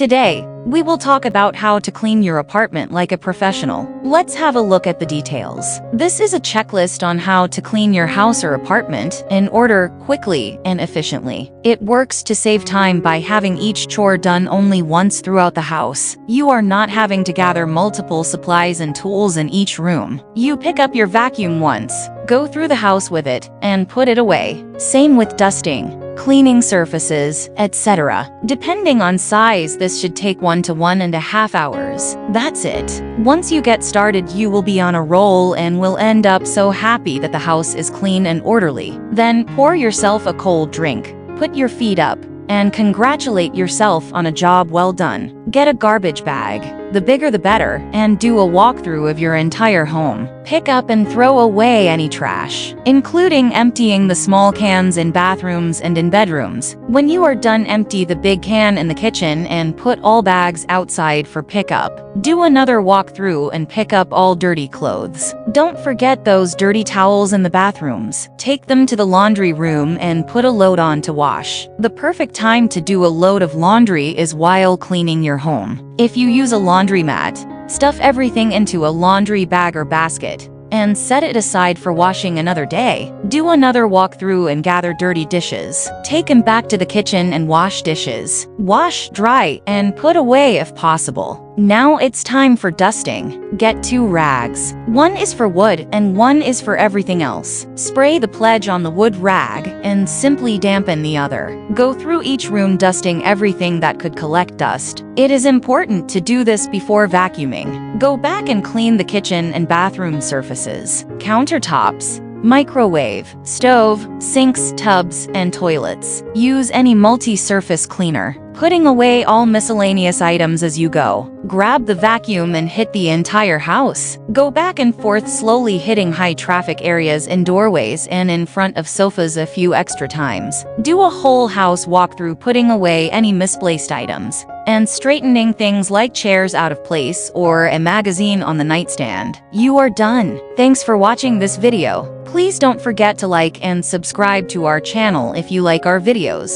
Today, we will talk about how to clean your apartment like a professional. Let's have a look at the details. This is a checklist on how to clean your house or apartment in order quickly and efficiently. It works to save time by having each chore done only once throughout the house. You are not having to gather multiple supplies and tools in each room. You pick up your vacuum once, go through the house with it, and put it away. Same with dusting, cleaning surfaces, etc. Depending on size, this should take 1 to 1.5 hours. That's it. Once you get started, you will be on a roll and will end up so happy that the house is clean and orderly. Then pour yourself a cold drink, put your feet up, and congratulate yourself on a job well done. Get a garbage bag, the bigger the better, and do a walkthrough of your entire home. Pick up and throw away any trash, including emptying the small cans in bathrooms and in bedrooms. When you are done, empty the big can in the kitchen and put all bags outside for pickup. Do another walkthrough and pick up all dirty clothes. Don't forget those dirty towels in the bathrooms. Take them to the laundry room and put a load on to wash. The perfect time to do a load of laundry is while cleaning your home. If you use a laundromat, stuff everything into a laundry bag or basket and set it aside for washing another day. Do another walkthrough and gather dirty dishes. Take them back to the kitchen and wash dishes. Wash, dry, and put away if possible. Now it's time for dusting. Get 2 rags. One is for wood and one is for everything else. Spray the pledge on the wood rag and simply dampen the other. Go through each room dusting everything that could collect dust. It is important to do this before vacuuming. Go back and clean the kitchen and bathroom surfaces, countertops, microwave, stove, sinks, tubs, and toilets. Use any multi-surface cleaner, putting away all miscellaneous items as you go. Grab the vacuum and hit the entire house. Go back and forth slowly, hitting high traffic areas in doorways and in front of sofas a few extra times. Do a whole house walkthrough, putting away any misplaced items and straightening things like chairs out of place or a magazine on the nightstand. You are done. Thanks for watching this video. Please don't forget to like and subscribe to our channel if you like our videos.